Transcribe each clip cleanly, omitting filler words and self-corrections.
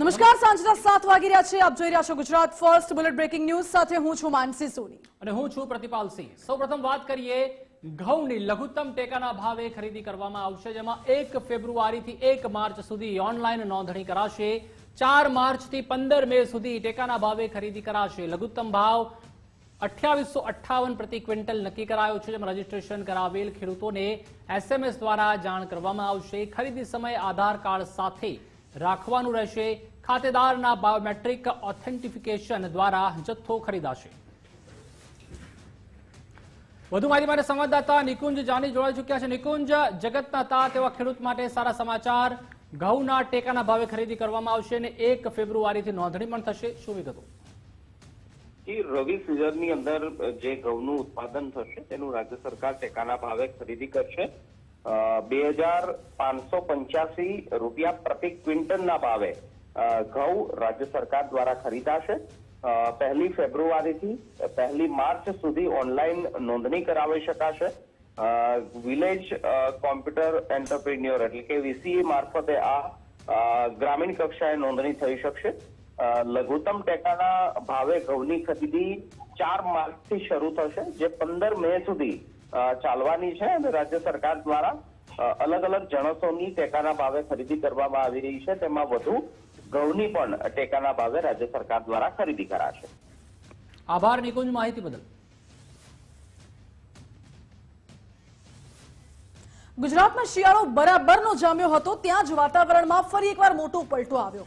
નમસ્કાર, સાંજના 7 વાગી રહ્યા છે. આપ જોઈ રહ્યા છો Gujarat First bullet breaking news સાથે. હું છું માનસી સોની અને હું છું પ્રતિપાલ સિંહ. સૌપ્રથમ વાત કરીએ ઘઉંની લઘુત્તમ ટેકાના ભાવે ખરીદી કરવામાં આવશે, જેમાં 1 ફેબ્રુઆરીથી 1 માર્ચ સુધી ઓનલાઈન નોંધણી કરાશે. 4 માર્ચથી 15 મે સુધી ટેકાના ભાવે ખરીદી કરાશે. લઘુત્તમ ભાવ 2858 પ્રતિ ક્વિન્ટલ નક્કી કરાયો છે, જેમાં રજીસ્ટ્રેશન કરાવેલ ખેડૂતોને SMS દ્વારા જાણ કરવામાં આવશે. ખરીદી સમયે આધાર કાર્ડ સાથે રાખવાનું રહેશે. ખાતેદારના બાયોમેટ્રિક ઓથેન્ટિફિકેશન દ્વારા જથ્થો ખરીદાશે. વધુ માહિતી માટે સંવાદદાતા નિકુંજ જાની જોડાઈ ચૂક્યા છે. નિકુંજ, જગતના તાત એવા ખેડૂત માટે સારા સમાચાર. ઘઉંના ટેકાના ભાવે ખરીદી કરવામાં આવશે અને 1 ફેબ્રુઆરીથી નોંધણી પણ થશે. શું વિગતો? રવિ સિઝનની અંદર જે ઘઉંનું ઉત્પાદન થશે તેનું રાજ્ય સરકાર ટેકાના ભાવે ખરીદી કરશે. 2585 રૂપિયા પ્રતિ ક્વિન્ટલના ભાવે ઘઉં રાજ્ય સરકાર દ્વારા ખરીદાશે. 1 ફેબ્રુઆરીથી 1 માર્ચ સુધી ઓનલાઈન નોંધણી કરાવી શકાશે. વિલેજ કોમ્પ્યુટર એન્ટરપ્રિન્યોર એટલે કે VCE મારફતે આ ગ્રામીણ કક્ષાએ નોંધણી થઈ શકશે. લઘુત્તમ ટેકાના ભાવે ઘઉંની ખરીદી 4 માર્ચથી શરૂ થશે, જે 15 મે સુધી ચાલવાની છે અને રાજ્ય સરકાર દ્વારા અલગ અલગ જણસોની ટેકાના ભાવે ખરીદી કરવામાં આવી રહી છે. તેમાં વધુ ઘઉંની પણ ટેકાના ભાવે રાજ્ય સરકાર દ્વારા ખરીદી કરાશે. આભાર નિકુંજ, માહિતી બદલ. ગુજરાતમાં શિયાળો બરાબરનો જામ્યો હતો, ત્યાં જ વાતાવરણમાં ફરી એકવાર મોટો પલટો આવ્યો.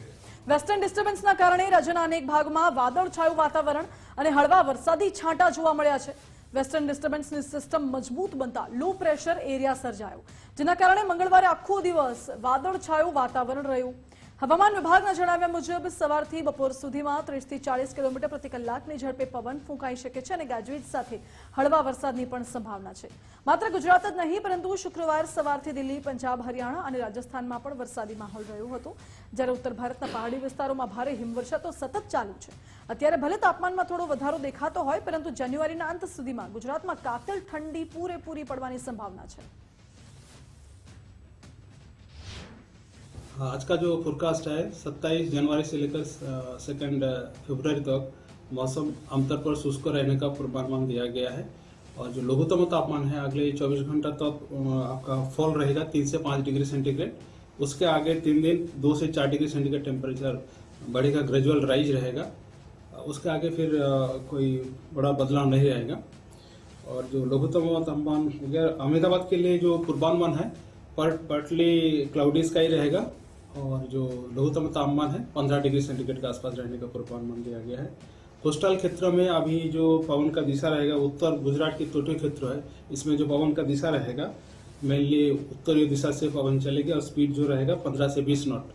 વેસ્ટર્ન ડિસ્ટર્બન્સના કારણે રાજ્યના અનેક ભાગમાં વાદળછાયું વાતાવરણ અને હળવા વરસાદી છાંટા જોવા મળ્યા છે. વેસ્ટર્ન ડિસ્ટર્બન્સની સિસ્ટમ મજબૂત બનતા લો પ્રેશર એરિયા સર્જાયો, જેના કારણે મંગળવારે આખો દિવસ વાદળછાયું વાતાવરણ રહ્યું. હવામાન વિભાગના જણાવ્યા મુજબ સવારથી બપોર સુધીમાં 30 થી 40 કિલોમીટર પ્રતિ કલાકની ઝડપે પવન ફૂંકાઈ શકે છે અને ગાજવીજ સાથે હળવા વરસાદની પણ સંભાવના છે. માત્ર ગુજરાત જ નહીં, પરંતુ શુક્રવાર સવારથી દિલ્હી, પંજાબ, હરિયાણા અને રાજસ્થાનમાં પણ વરસાદી માહોલ રહ્યો હતો. જ્યારે ઉત્તર ભારતના પહાડી વિસ્તારોમાં ભારે હિમવર્ષા તો સતત ચાલુ છે. અત્યારે ભલે તાપમાનમાં થોડો વધારો દેખાતો હોય, પરંતુ જાન્યુઆરીના અંત સુધીમાં ગુજરાતમાં કાતિલ ઠંડી પૂરેપૂરી પડવાની સંભાવના છે. आज का जो फोरकास्ट है 27 जनवरी से लेकर 2 फरवरी तक मौसम आमतौर पर शुष्क रहने का पूर्वानुमान दिया गया है. और जो लघुत्तम तापमान है अगले 24 घंटा तक आपका फॉल रहेगा 3 से 5 डिग्री सेंटीग्रेड. उसके आगे 3 दिन 2 से 4 डिग्री सेंटीग्रेड टेम्परेचर बढ़ेगा, ग्रेजुअल राइज रहेगा. उसके आगे फिर कोई बड़ा बदलाव नहीं रहेगा. और जो लघुत्तम तापमान हो गया अहमदाबाद के लिए जो पूर्वानुमान है पार्टली क्लाउडी स्काई रहेगा. और जो लघुत्तम तापमान है 15 डिग्री सेंटीग्रेड के आसपास रहने का पूर्वानुमान दिया गया है. कोस्टल क्षेत्र में अभी जो पवन का दिशा रहेगा, उत्तर गुजरात की तटीय क्षेत्र है, इसमें जो पवन का दिशा रहेगा मेनली उत्तरीय दिशा से पवन चलेगी और स्पीड जो रहेगा 15 से 20 नॉट.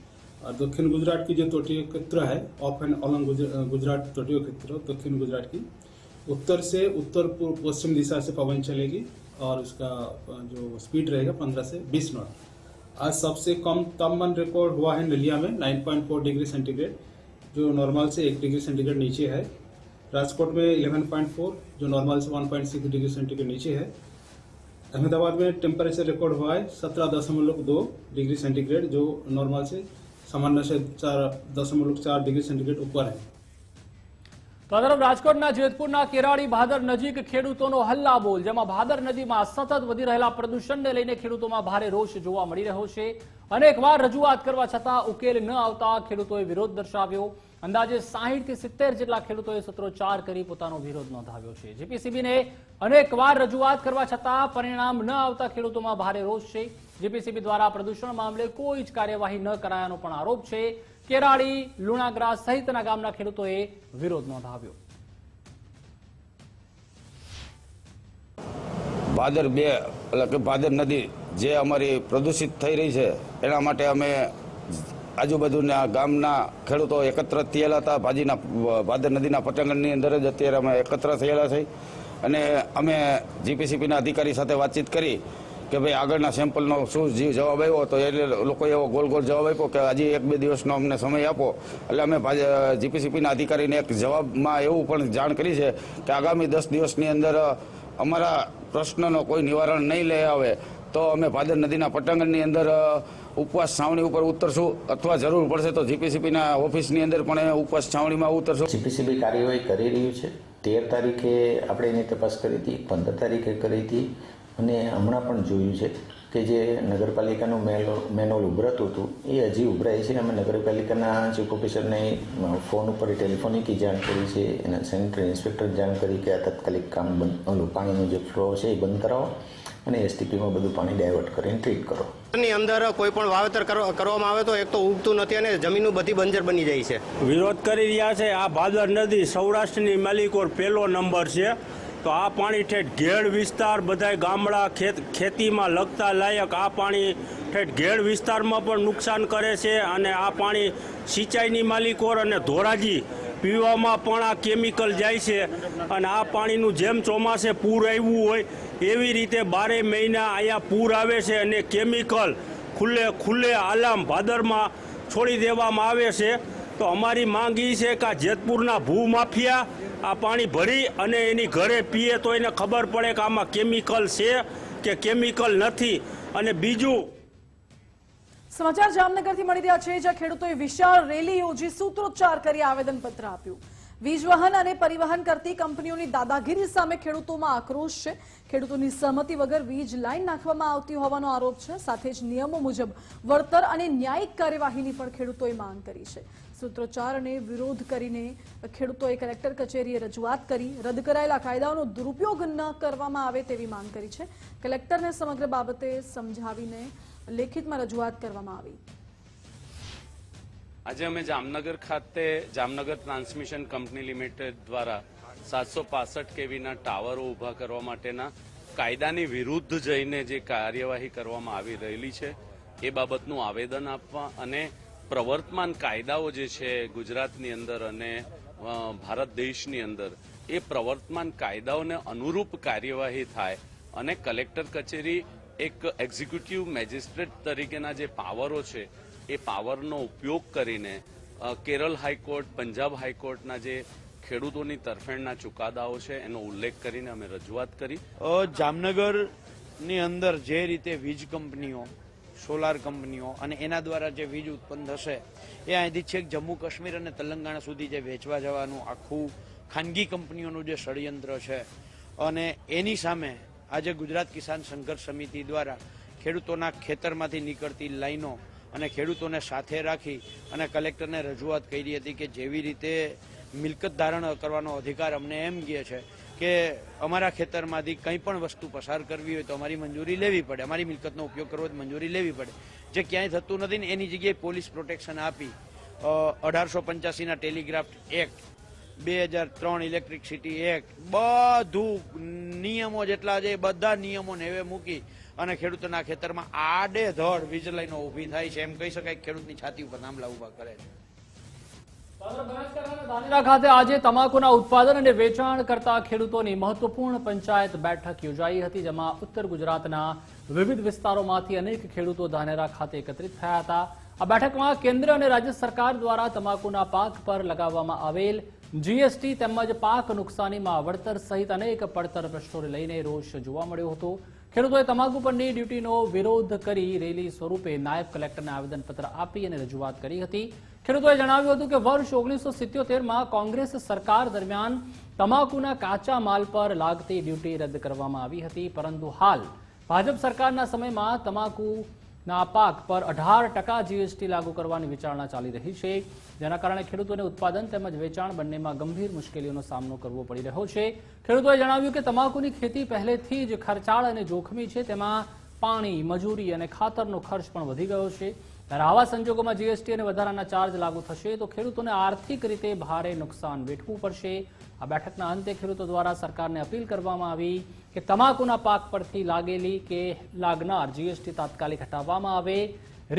और दक्षिण गुजरात की जो तटीय क्षेत्र है ऑफ एंड अलॉन्ग गुजरात तटीय क्षेत्र दक्षिण गुजरात की उत्तर से उत्तर पूर्व पश्चिम दिशा से पवन चलेगी और उसका जो स्पीड रहेगा 15 से 20 नॉट. आज सबसे कम तापमान रिकॉर्ड हुआ है नलिया में 9.4 डिग्री सेंटीग्रेड, जो नॉर्मल से 1 डिग्री सेंटीग्रेड नीचे है. राजकोट में 11.4, जो नॉर्मल से 1.6 डिग्री सेंटीग्रेड नीचे है. अहमदाबाद में टेम्परेचर रिकॉर्ड हुआ है 17.2 डिग्री सेंटीग्रेड, जो नॉर्मल से सामान्य से 4.4 डिग्री सेंटीग्रेड ऊपर है. તો આ તરફ રાજકોટના જેતપુરના કેરાળી ભાદર નજીક ખેડૂતોનો હલ્લાબોલ, જેમાં ભાદર નદીમાં સતત વધી રહેલા પ્રદૂષણને લઈને ખેડૂતોમાં ભારે રોષ જોવા મળી રહ્યો છે. અનેકવાર રજૂઆત કરવા છતાં ઉકેલ ન આવતા ખેડૂતોએ વિરોધ દર્શાવ્યો. અંદાજે 60 થી 70 જેટલા ખેડૂતોએ સૂત્રોચ્ચાર કરી પોતાનો વિરોધ નોંધાવ્યો છે. જીપીસીબીને અનેકવાર રજૂઆત કરવા છતાં પરિણામ ન આવતા ખેડૂતોમાં ભારે રોષ છે. જીપીસીબી દ્વારા પ્રદૂષણ મામલે કોઈ જ કાર્યવાહી ન કરાયાનો પણ આરોપ છે. કેરાળી, લુણાગ્રા સહિતના ગામના ખેડૂતોએ વિરોધ નોંધાવ્યો. ભાદર 2 એટલે કે ભાદર નદી જે અમારી પ્રદૂષિત થઈ રહી છે, એના માટે અમે આજુબાજુના ગામના ખેડૂતો એકત્ર થયેલા હતા. ભાદર નદીના પટાંગણની અંદર જ અત્યારે અમે એકત્ર થયેલા છે અને અમે જીપીસીબીના અધિકારી સાથે વાતચીત કરી કે ભાઈ આગળના સેમ્પલનો શું જવાબ આવ્યો, તો એ લોકોએ એવો ગોલ જવાબ આપ્યો કે હજી 1-2 દિવસનો અમને સમય આપો. એટલે અમે જીપીસીબીના અધિકારીને એક જવાબમાં એવું પણ જાણ કરી છે કે આગામી 10 દિવસની અંદર અમારા પ્રશ્નનો કોઈ નિવારણ નહીં લઈ આવે તો અમે ભાદર નદીના પટાંગણની અંદર ઉપવાસ છાવણી ઉપર ઉતરશું અથવા જરૂર પડશે તો જીપીસીબીના ઓફિસની અંદર પણ ઉપવાસ છાવણીમાં ઉતરશું. જીપીસીબી કાર્યવાહી કરી રહ્યું છે. 13 તારીખે આપણે એની તપાસ કરી હતી, 15 તારીખે કરી હતી અને હમણાં પણ જોયું છે કે જે નગરપાલિકાનું મેનોલ ઉભરાતું હતું એ હજી ઉભરાય છે. અમે નગરપાલિકાના ચીફ ઓફિસરને ફોન ઉપર ટેલિફોનિક જાણ કરી છે, એના સેનિટરી ઇન્સ્પેક્ટર જાણ કરી કે આ તાત્કાલિક કામ બંધ, પાણીનો જે ફ્લો છે એ બંધ કરાવો અને એસટીપીમાં બધું પાણી ડાયવર્ટ કરીને ટ્રીટ કરો. ની અંદર કોઈ પણ વાવેતર કરવામાં આવે તો એક તો ઉગતું નથી અને જમીનો બધી બંજર બની જાય છે. વિરોધ કરી રહ્યા છે. આ ભાદર નદી સૌરાષ્ટ્રની માલિકોર પહેલો નંબર છે. તો આ પાણી ઠેઠ ઘેડ વિસ્તાર, બધા ગામડા ખેતીમાં લગતા લાયક આ પાણી ઠેઠ ઘેડ વિસ્તારમાં પણ નુકસાન કરે છે. અને આ પાણી સિંચાઈની માલિકોર અને ધોરાજી પીવામાં પણ આ કેમિકલ જાય છે. અને આ પાણીનું જેમ ચોમાસે પૂર આવ્યું હોય એવી રીતે 12 મહિના અહીંયા પૂર આવે છે અને કેમિકલ ખુલ્લે આલામ ભાદરમાં છોડી દેવામાં આવે છે. તો અમારી માંગ એ છે કે આ જેતપુરના ભૂમાફિયા આ પાણી ભરી અને એની ઘરે પીએ તો એને ખબર પડે કે આમાં કેમિકલ છે કે કેમિકલ નથી. અને બીજું સમાચાર જામનગરથી મળી રહ્યા છે, જ્યાં ખેડૂતોએ વિશાળ રેલી યોજી સૂત્રોચ્ચાર કરી આવેદનપત્ર આપ્યું. વીજ વહન અને પરિવહન કરતી કંપનીઓની દાદાગીરી સામે ખેડૂતોમાં આક્રોશ છે. ખેડૂતોની સહમતિ વગર વીજ લાઈન નાખવામાં આવતી હોવાનો આરોપ છે. સાથે જ નિયમો મુજબ વળતર અને ન્યાયિક કાર્યવાહીની પણ ખેડૂતોએ માંગ કરી છે. સૂત્રોચ્ચાર અને વિરોધ કરીને ખેડૂતોએ કલેક્ટર કચેરીએ રજૂઆત કરી રદ કરાયેલા કાયદાઓનો દુરુપયોગ ન કરવામાં આવે તેવી માંગ કરી છે. કલેક્ટરને સમગ્ર બાબતે સમજાવીને લેખિતમાં રજૂઆત કરવામાં આવી. આજે અમે જામનગર ખાતે જામનગર ટ્રાન્સમિશન કંપની લિમિટેડ દ્વારા 765 કેવીના ટાવરો ઊભા કરવા માટેના કાયદાની વિરુદ્ધ જઈને જે કાર્યવાહી કરવામાં આવી રહેલી છે એ બાબતનું આવેદન આપવા અને પ્રવર્તમાન કાયદાઓ જે છે ગુજરાતની અંદર અને ભારત દેશની અંદર એ પ્રવર્તમાન કાયદાઓને અનુરૂપ કાર્યવાહી થાય અને કલેક્ટર કચેરી એક એક્ઝિક્યુટિવ મેજિસ્ટ્રેટ તરીકેના જે પાવરો છે એ પાવરનો ઉપયોગ કરીને કેરળ હાઈકોર્ટ, પંજાબ હાઈકોર્ટના જે ખેડૂતોની તરફેણના ચુકાદાઓ છે એનો ઉલ્લેખ કરીને અમે રજૂઆત કરી. જામનગરની અંદર જે રીતે વીજ કંપનીઓ, સોલાર કંપનીઓ અને એના દ્વારા જે વીજ ઉત્પન્ન થશે એ અહીંથી છેક જમ્મુ કાશ્મીર અને તેલંગાણા સુધી જે વેચવા જવાનું આખું ખાનગી કંપનીઓનું જે ષડયંત્ર છે અને એની સામે આજે ગુજરાત કિસાન સંઘર્ષ સમિતિ દ્વારા ખેડૂતોના ખેતરમાંથી નીકળતી લાઈનો અને ખેડૂતોને સાથે રાખી અને કલેક્ટરને રજૂઆત કરી હતી કે જેવી રીતે મિલકત ધારણ કરવાનો અધિકાર અમને એમ કહે છે કે અમારા ખેતરમાંથી કંઈ પણ વસ્તુ પસાર કરવી હોય તો અમારી મંજૂરી લેવી પડે, અમારી મિલકતનો ઉપયોગ કરવો તો મંજૂરી લેવી પડે. જે ક્યાંય થતું નથી ને એની જગ્યાએ પોલીસ પ્રોટેક્શન આપી 1885ના ટેલિગ્રાફ એક્ટ, 2003 ઇલેક્ટ્રિસિટી એક્ટ, બધું નિયમો જેટલા છે બધા નિયમોને હવે મૂકી અને ખેડૂતોના ખેતરમાં આડેધડ વીજ લાઈનો ઊભી થાય છે. એમ કહી શકાય કે ખેડૂતની છાતી ઉપર થાંભલા ઊભા કરે છે. ધાનેરા ખાતે આજે તમાકુના ઉત્પાદન અને વેચાણ કરતા ખેડૂતોની મહત્વપૂર્ણ પંચાયત બેઠક યોજાઈ હતી, જેમાં ઉત્તર ગુજરાતના વિવિધ વિસ્તારોમાંથી અનેક ખેડૂતો ધાનેરા ખાતે એકત્રિત થયા હતા. આ બેઠકમાં કેન્દ્ર અને રાજ્ય સરકાર દ્વારા તમાકુના પાક પર લગાવવામાં આવેલ જીએસટી તેમજ પાક નુકસાનીમાં વળતર સહિત અનેક પડતર પ્રશ્નોને લઈને રોષ જોવા મળ્યો હતો. ખેડૂતોએ તમાકુ પરની ડ્યુટીનો વિરોધ કરી રેલી સ્વરૂપે નાયબ કલેક્ટરને આવેદનપત્ર આપી અને રજૂઆત કરી હતી. ખેડૂતોએ જણાવ્યું હતું કે વર્ષ 1977માં કોંગ્રેસ સરકાર દરમિયાન તમાકુના કાચા માલ પર લાગતી ડ્યુટી રદ કરવામાં આવી હતી, પરંતુ હાલ ભાજપ સરકારના સમયમાં તમાકુના પાક પર 18% જીએસટી લાગુ કરવાની વિચારણા ચાલી રહી છે, જેના કારણે ખેડૂતોને ઉત્પાદન તેમજ વેચાણ બંનેમાં ગંભીર મુશ્કેલીઓનો સામનો કરવો પડી રહ્યો છે. ખેડૂતોએ જણાવ્યું કે તમાકુની ખેતી પહેલેથી જ ખર્ચાળ અને જોખમી છે, તેમાં પાણી, મજૂરી અને ખાતરનો ખર્ચ પણ વધી ગયો છે. ત્યારે આવા સંજોગોમાં જીએસટી અને વધારાના ચાર્જ લાગુ થશે તો ખેડૂતોને આર્થિક રીતે ભારે નુકસાન વેઠવું પડશે. આ બેઠકના અંતે ખેડૂતો દ્વારા સરકારને અપીલ કરવામાં આવી કે તમાકુના પાક પરથી લાગેલી કે લાગનાર જીએસટી તાત્કાલિક હટાવવામાં આવે,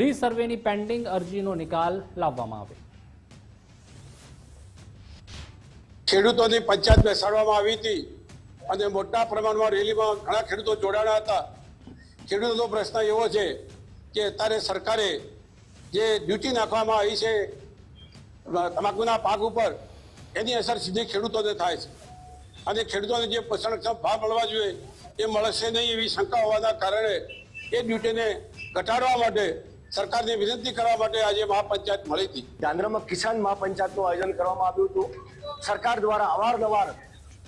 રીસર્વેની પેન્ડિંગ અરજીનો નિકાલ લાવવામાં આવે. ખેડૂતોની પંચાયત બેસાડવામાં આવી હતી અને મોટા પ્રમાણમાં રેલીમાં ઘણા ખેડૂતો જોડાણા હતા. ખેડૂતોનો પ્રશ્ન એવો છે કે અત્યારે સરકારે જે ડ્યુટી નાખવામાં આવી છે તમાકુના પાક ઉપર, એની અસર સીધી ખેડૂતોને થાય છે અને ખેડૂતોને જે પોષણક્ષમ ભાવ મળવા જોઈએ એ મળશે નહીં એવી શંકા હોવાના કારણે એ ડ્યુટીને ઘટાડવા માટે સરકારને વિનંતી કરવા માટે આજે મહાપંચાયત મળી હતી. ધાનેરામાં કિસાન મહાપંચાયતનું આયોજન કરવામાં આવ્યું હતું. સરકાર દ્વારા અવારનવાર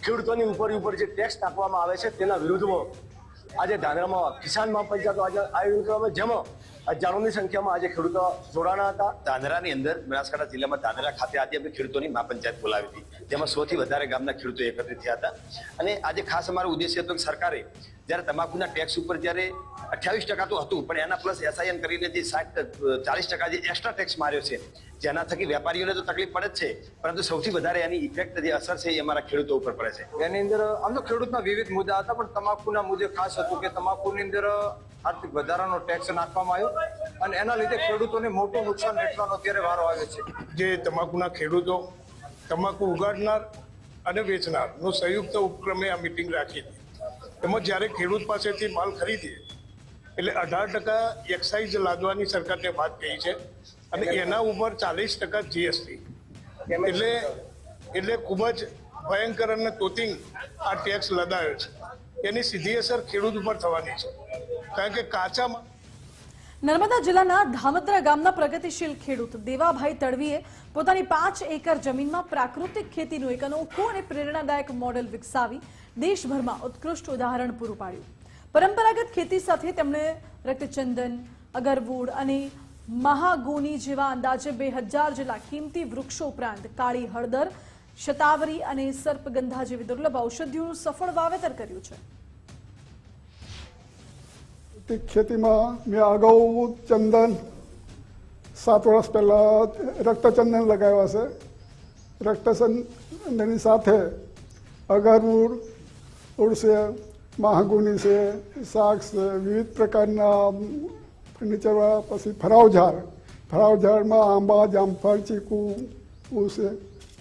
ખેડૂતોની ઉપર જે ટેક્સ નાખવામાં આવે છે તેના વિરુદ્ધમાં આજે ધાનેરામાં કિસાન મહાપંચાયતનું આયોજન કરવામાં, જેમાં હજારોની સંખ્યામાં આજે ખેડૂતો જોડાણા હતા. ધાનેરાની અંદર બનાસકાંઠા જિલ્લામાં ધાનેરા ખાતે આજે અમે ખેડૂતોની મહાપંચાયત બોલાવી હતી, જેમાં 100 થી વધારે ગામના ખેડૂતો એકત્રિત થયા હતા. અને આજે ખાસ અમારો ઉદ્દેશ્ય હતો કે સરકારે જ્યારે તમાકુના ટેક્સ ઉપર જ્યારે 28% તો હતું, પણ એના પ્લસ SIN કરીને જે 40% જે એક્સ્ટ્રા ટેક્સ માર્યો છે, જેના થકી વેપારીઓને તો તકલીફ પડે જ છે, પરંતુ સૌથી વધારે એની ઇફેક્ટ જે અસર છે એ અમારા ખેડૂતો ઉપર પડે છે. એની અંદર આમ તો ખેડૂતના વિવિધ મુદ્દા હતા, પણ તમાકુના મુદ્દે ખાસ હતું કે તમાકુની અંદર આર્થિક વધારાનો ટેક્સ નાખવામાં આવ્યો અને એના લીધે ખેડૂતોને મોટું નુકસાન વેઠવાનો અત્યારે વારો આવ્યો છે. જે તમાકુના ખેડૂતો, તમાકુ ઉગાડનાર અને વેચનારનો સંયુક્ત ઉપક્રમે આ મિટિંગ રાખી હતી. એમાં જ્યારે ખેડૂત પાસેથી માલ ખરીદીએ એટલે 18% એક્સાઇઝ લાદવાની સરકારને વાત કહી છે અને એના ઉપર 40% GST. એટલે ખૂબ જ ભયંકર અને તોતિંગ આ ટેક્સ લદાયો છે. એની સીધી અસર ખેડૂત ઉપર થવાની છે, કારણ કે કાચા નર્મદા જિલ્લાના ધામત્રા ગામના પ્રગતિશીલ ખેડૂત દેવાભાઈ તડવીએ પોતાની 5 એકર જમીનમાં પ્રાકૃતિક ખેતીનું એક અનોખું અને પ્રેરણાદાયક મોડેલ વિકસાવી દેશભરમાં ઉત્કૃષ્ટ ઉદાહરણ પૂરું પાડ્યું. પરંપરાગત ખેતી સાથે તેમણે રક્તચંદન, અગરવુડ અને મહાગોની જેવા અંદાજે 2000 જેટલા કિંમતી વૃક્ષો ઉપરાંત કાળી હળદર, શતાવરી અને સર્પગંધા જેવી દુર્લભ ઔષધિઓનું સફળ વાવેતર કર્યું છે. ખેતીમાં મેં અગાઉ ચંદન 7 વર્ષ પહેલાં રક્તચંદન લગાવ્યા છે. રક્તચંદનની સાથે અગરવુડ છે, મહાગુની છે, શાક છે, વિવિધ પ્રકારના ફર્નિચરવાળા, પછી ફરાવઝાડમાં આંબા, જામફળ, ચીકુ છે,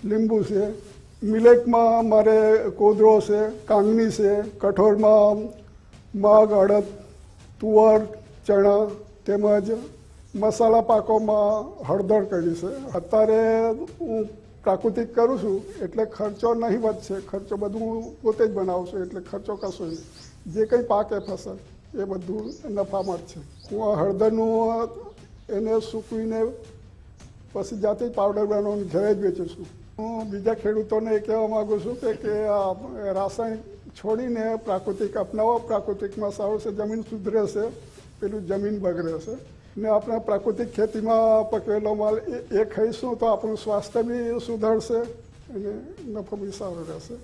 લીંબુ છે. મિલેટમાં મારે કોદરો છે, કાંગની છે. કઠોળમાં મગ, અડદ, તુવર, ચણા તેમજ મસાલા પાકોમાં હળદર કરી છે. અત્યારે હું પ્રાકૃતિક કરું છું એટલે ખર્ચો નહીવત છે. ખર્ચો બધું હું પોતે જ બનાવું છું, એટલે ખર્ચો કશો નહીં. જે કંઈ પાકે ફસલ એ બધું નફામાં જ છે. હું આ હળદરનું એને સૂકવીને પછી જાતે જ પાવડર બનાવીને ઘરે જ વેચું છું. હું બીજા ખેડૂતોને એ કહેવા માગું છું કે આ રાસાયણિક છોડીને પ્રાકૃતિક અપનાવો. પ્રાકૃતિકમાં સારું છે, જમીન સુધરે છે, પેલું જમીન બગડે છે. ને આપણે પ્રાકૃતિક ખેતીમાં પકવેલો માલ એ ખાઈશું તો આપણું સ્વાસ્થ્ય બી સુધરશે અને નફો બી સારો રહેશે.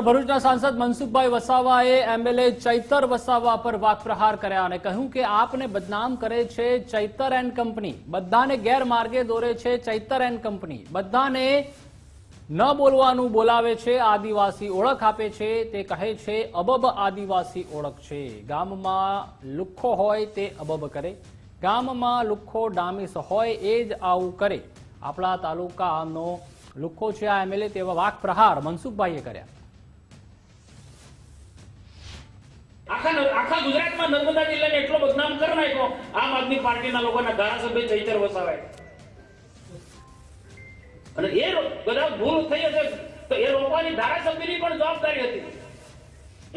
ભરૂચના સાંસદ મનસુખભાઈ વસાવાએ MLA ચૈતર વસાવા પર વાકપ્રહાર કર્યા અને કહ્યું કે આપને બદનામ કરે છે ચૈતર એન્ડ કંપની, બધાને ગેરમાર્ગે દોરે છે ચૈતર એન્ડ કંપની, બધાને ન બોલવાનું બોલાવે છે, આદિવાસી ઓળખ આપે છે, તે કહે છે અબબ આદિવાસી ઓળખ છે. ગામમાં લુખ્ખો હોય તે અબબ કરે, ગામમાં લુખ્ખો ડામીસ હોય એ જ આવું કરે. આપણા તાલુકાનો લુખ્ખો છે આ MLA, તેવા વાક પ્રહાર મનસુખભાઈએ કર્યા. આખા ગુજરાતમાં નર્મદા જિલ્લાને એટલો બદનામ કરી નાખ્યો આમ આદમી પાર્ટીના લોકોના ધારાસભ્ય ચૈતર વસાવાએ. અને એ બધા ભૂલ થઈ હશે તો એ રોકવાની ધારાસભ્યની પણ જવાબદારી હતી.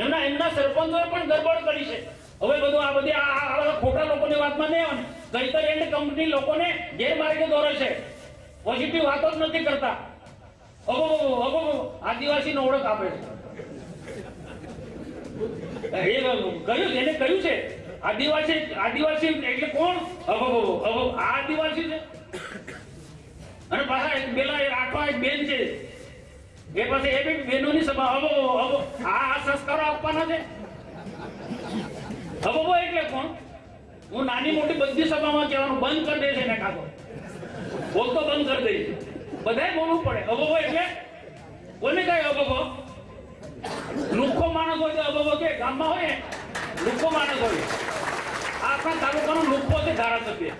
એમના સરપંચોએ પણ ગડબડ કરી છે. હવે બધું આ બધી આ ખોટા લોકોની વાતમાં નહીં આવે. ચૈતર એન્ડ કંપની લોકોને ગેરમાર્ગે દોરે છે, પોઝિટિવ વાતો જ નથી કરતા. આદિવાસીનો ઓળખ આપે છે. એને કહ્યું છે આદિવાસી એટલે કોણ? આદિવાસી છે. અને પાછા એક બેન છે એ પાસે એ બી બહેનોની સભા આ સંસ્કારો આપવાના છે. એટલે કોણ? હું નાની મોટી બધી સભામાં કહેવાનું બંધ કરી દે છે ને, કાતો બોલતો બંધ કરી દે છે. બધાએ બોલવું પડે. એટલે કોને કહે લુખ્ખો માણસ હોય તો અબબો કે, ગામમાં હોય લુખ્ખો માણસ હોય. આપણા તાલુકાનો લુખ્ખો છે ધારાસભ્ય.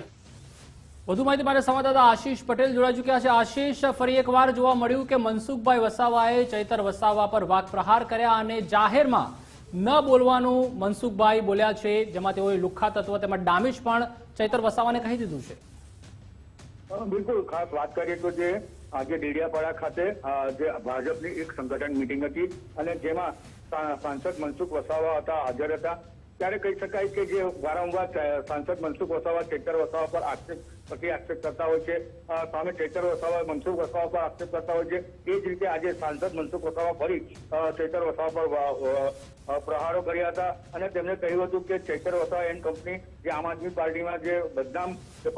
વધુ માહિતી માટે સંવાદદાતા આશીષ પટેલ જોડાઈ ચૂક્યા છે. આશીષ, ફરી એકવાર જોવા મળ્યું કે મનસુખભાઈ વસાવાએ ચૈતર વસાવા પર વાક પ્રહાર કર્યા અને જાહેરમાં ન બોલવાનું મનસુખભાઈ બોલ્યા છે, જેમાં તેઓએ લુખ્ખા તત્વ તેમજ ડામીશ પણ ચૈતર વસાવાને કહી દીધું છે. બિલકુલ, ખાસ વાત કરીએ તો જે આજે ડેડિયાપાડા ખાતે જે ભાજપની એક સંગઠન મીટિંગ હતી અને જેમાં સાંસદ મનસુખ વસાવા હાજર હતા. ત્યારે કહી શકાય કે જે વારંવાર સાંસદ મનસુખ વસાવા ચૈતર વસાવા પર આક્ષેપ કરતા હોય છે, સામે ચૈતર વસાવા મનસુખ વસાવા પર આક્ષેપ કરતા હોય છે, એ જ રીતે આજે સાંસદ મનસુખ વસાવા ફરી ચૈતર વસાવા પર પ્રહારો કર્યા હતા અને તેમણે કહ્યું હતું કે ચૈતર વસાવા એન્ડ કંપની જે આમ આદમી પાર્ટીમાં જે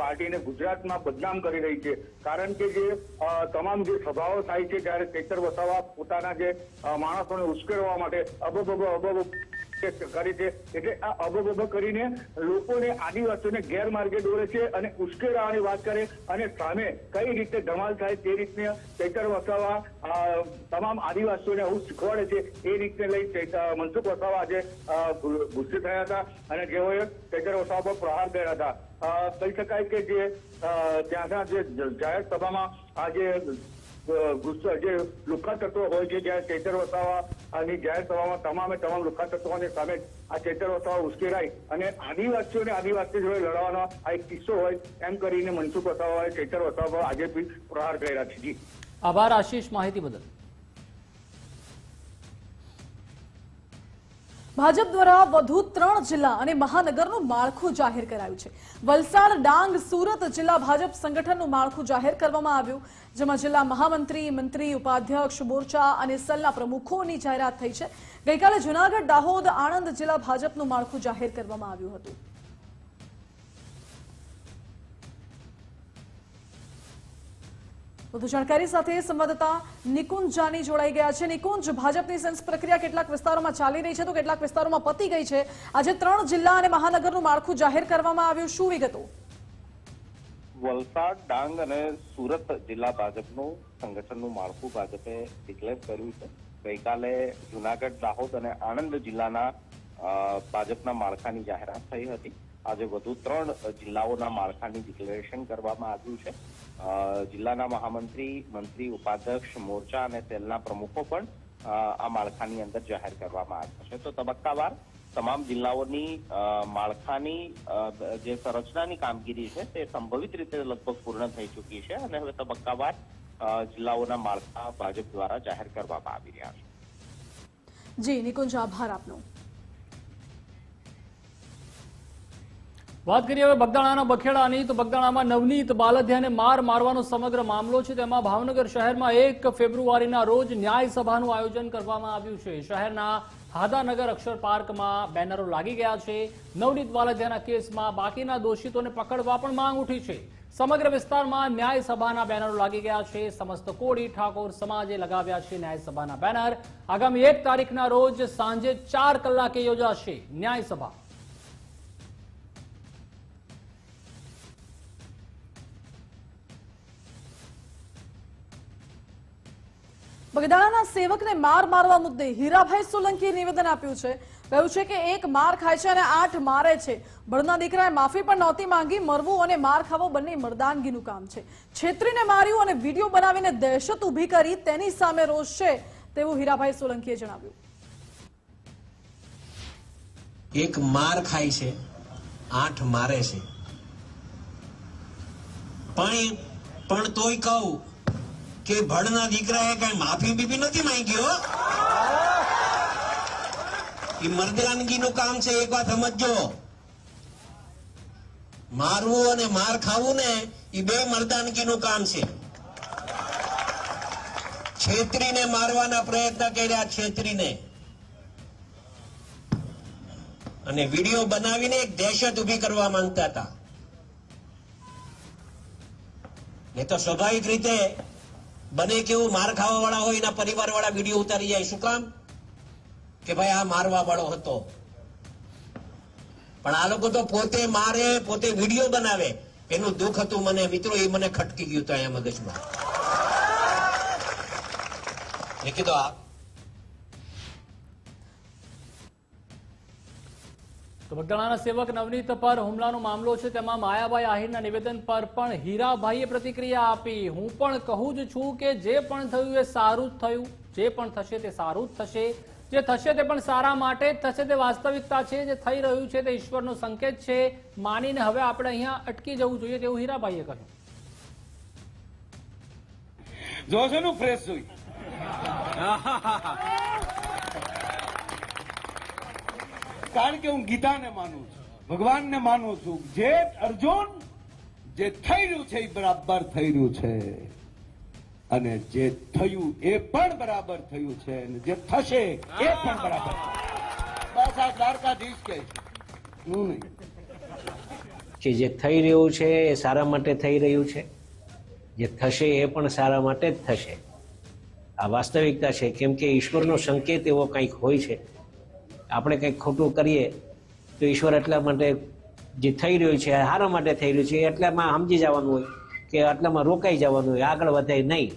પાર્ટીને ગુજરાતમાં બદનામ કરી રહી છે, કારણ કે જે તમામ જે સભાઓ થાય છે ત્યારે ચૈતર વસાવા પોતાના જે માણસોને ઉશ્કેરવા માટે અબબ કરી છે, એટલે આ અબબ કરીને લોકોને આદિવાસીઓને ગેરમાર્ગે દોરે છે અને ઉશ્કેરવાની વાત કરે અને સામે કઈ રીતે ધમાલ થાય તે રીતને ચૈતર વસાવા તમામ આદિવાસીઓને આવું શીખવાડે છે, એ રીતને લઈ મનસુખ વસાવા આજે ગુસ્સે થયા હતા અને જેઓએ ચૈતર વસાવા પર પ્રહાર કર્યા હતા. કહી શકાય કે જે ત્યાંના જે જાહેર સભામાં આજે જે લુખ્ખા તત્વો હોય છે, જ્યારે ચૈતર વસાવાની જાહેર સભામાં તમામ લુખ્ખા તત્વોની સામે આ ચૈતર વસાવા ઉશ્કેરાય અને આદિવાસીઓ જોડે લડવાનો આ એક કિસ્સો હોય એમ કરીને મનસુખ વસાવાએ ચૈતર વસાવા આજે બી પ્રહાર કર્યા છે. જી આભાર આશીષ, માહિતી બદલ. ભાજપ દ્વારા વધુ 3 જિલ્લા અને મહાનગરનું માળખું જાહેર કરાયું છે. વલસાડ, ડાંગ, સુરત જિલ્લા ભાજપ સંગઠનનું માળખું જાહેર કરવામાં આવ્યું, જેમાં જિલ્લા મહામંત્રી, મંત્રી, ઉપાધ્યક્ષ, મોરચા અને સેલના પ્રમુખોની જાહેરાત થઈ છે. ગઈકાલે જૂનાગઢ, દાહોદ, આણંદ જિલ્લા ભાજપનું માળખું જાહેર કરવામાં આવ્યું હતું. વધુ જાણકારી સાથે સંવાદદાતા નિકુંજ જાની જોડાઈ ગયા છે. નિકુંજ, ભાજપની સેન્સ પ્રક્રિયા કેટલાક વિસ્તારોમાં ચાલી રહી છે તો કેટલાક વિસ્તારોમાં પતી ગઈ છે. આજે 3 જિલ્લા અને મહાનગરનું માળખું જાહેર કરવામાં આવ્યું, શું વિગતો? વલસાડ, ડાંગ અને સુરત જિલ્લા ભાજપનું સંગઠનનું માળખું ભાજપે ડિક્લેર કર્યું છે. ગઈકાલે જૂનાગઢ, દાહોદ અને આણંદ જિલ્લાના ભાજપના માળખાની જાહેરાત થઈ હતી. આજે વધુ 3 જિલ્લાઓના માળખાની ડિક્લેરેશન કરવામાં આવ્યું છે. જિલ્લાના મહામંત્રી, મંત્રી, ઉપાધ્યક્ષ, મોરચા અને સેલના પ્રમુખો પણ આ માળખાની અંદર જાહેર કરવામાં આવ્યા છે. તો તબક્કાવાર તમામ જિલ્લાઓની માળખાની જે સંરચનાની કામગીરી છે તે સંભવિત રીતે લગભગ પૂર્ણ થઈ ચૂકી છે અને હવે તબક્કાવાર જિલ્લાઓના માળખા ભાજપ દ્વારા જાહેર કરવામાં આવી રહ્યા છે. જી નિકુંજ, આભાર આપનો. વાત કરીએ હવે બગદાણાના બખેડાની, તો બગદાણામાં નવનીત બાલધિયાને મારવાનો સમગ્ર મામલો છે. તેમાં ભાવનગર શહેરમાં 1 ફેબ્રુઆરીના રોજ ન્યાય સભાનું આયોજન કરવામાં આવ્યું છે. શહેરના હાદાનગર અક્ષર પાર્કમાં બેનરો લાગી ગયા છે. નવનીત બાલધિયાના કેસમાં બાકીના દોષિતોને પકડવા પણ માંગ ઉઠી છે. સમગ્ર વિસ્તારમાં ન્યાય સભાના બેનરો લાગી ગયા છે. સમસ્ત કોળી ઠાકોર સમાજે લગાવ્યા છે ન્યાય સભાના બેનર. આગામી 1 તારીખના રોજ સાંજે 4 કલાકે યોજાશે ન્યાય સભા. બગદાણાના સેવકને મારવા મુદ્દે હીરાભાઈ સોલંકીએ નિવેદન આપ્યું છે. કહ્યું છે કે 1 માર ખાય છે અને 8 મારે છે. બળના દીકરાએ માફી પણ નહોતી માંગી. મરવું અને માર ખાવો બંને મર્દાનગીનું કામ છે. છેત્રીને માર્યું અને વિડીયો બનાવીને દહેશત ઊભી કરી તેની સામે રોષ છે તેવું હીરાભાઈ સોલંકીએ જણાવ્યું. 1 માર ખાય છે, 8 મારે છે, પણ તોય કહું કે ભડના દીકરાએ કઈ માફી બીપી નથી માંગી. એ મર્દાનગીનું કામ છે, એક વાત સમજો. મારવું અને માર ખાવું ને એ 2 મર્દાનગીનું કામ છે. છેતરીને મારવાના પ્રયત્ન કર્યા, છેતરીને, અને વિડીયો બનાવીને એક દહેશત ઉભી કરવા માંગતા હતા. એ તો સ્વાભાવિક રીતે બને કેવું માર ખાવા વાળા હોય એના પરિવાર વાળા વિડીયો ઉતારી જાય. શું કામ? કે ભાઈ આ મારવા વાળો હતો. પણ આ લોકો તો પોતે મારે, પોતે વિડીયો બનાવે. એનું દુઃખ હતું મને મિત્રો, એ મને ખટકી ગયું હતું અહીંયા મગજમાં. એ કીધું તો બગદાણાના સેવક નવનીત પર હુમલાનો મામલો છે. તેમાં માયાભાઈ આહિરના નિવેદન પર પણ હીરાભાઈએ પ્રતિક્રિયા આપી. હું પણ કહું જ છું કે જે પણ થયું એ સારું જ થયું. જે પણ થશે તે સારું જ થશે. જે થશે તે પણ સારા માટે જ થશે. તે વાસ્તવિકતા છે. જે થઈ રહ્યું છે તે ઈશ્વરનો સંકેત છે. માનીને હવે આપણે અહીંયા અટકી જવું જોઈએ તેવું હીરાભાઈએ કહ્યું. જોશો નું ફ્રેશ જોઈ કારણ કે હું ગીતાને માનું છું, ભગવાનને માનું છું. જે અર્જુન જે થઈ રહ્યું છે એ બરાબર થઈ રહ્યું છે, અને જે થયું એ પણ બરાબર થયું છે, અને જે થશે એ પણ બરાબર. બસ આ દ્વારકાધીશ કે હું નહીં. કે જે થઈ રહ્યું છે એ સારા માટે થઈ રહ્યું છે, જે થશે એ પણ સારા માટે જ થશે. આ વાસ્તવિકતા છે. કેમ કે ઈશ્વરનો સંકેત એવો કંઈક હોય છે. આપણે કંઈક ખોટું કરીએ તો ઈશ્વર એટલા માટે જે થઈ રહ્યું છે સારા માટે થઈ રહ્યું છે એટલામાં સમજી જવાનું હોય કે આટલામાં રોકાઈ જવાનું હોય, આગળ વધાય નહીં.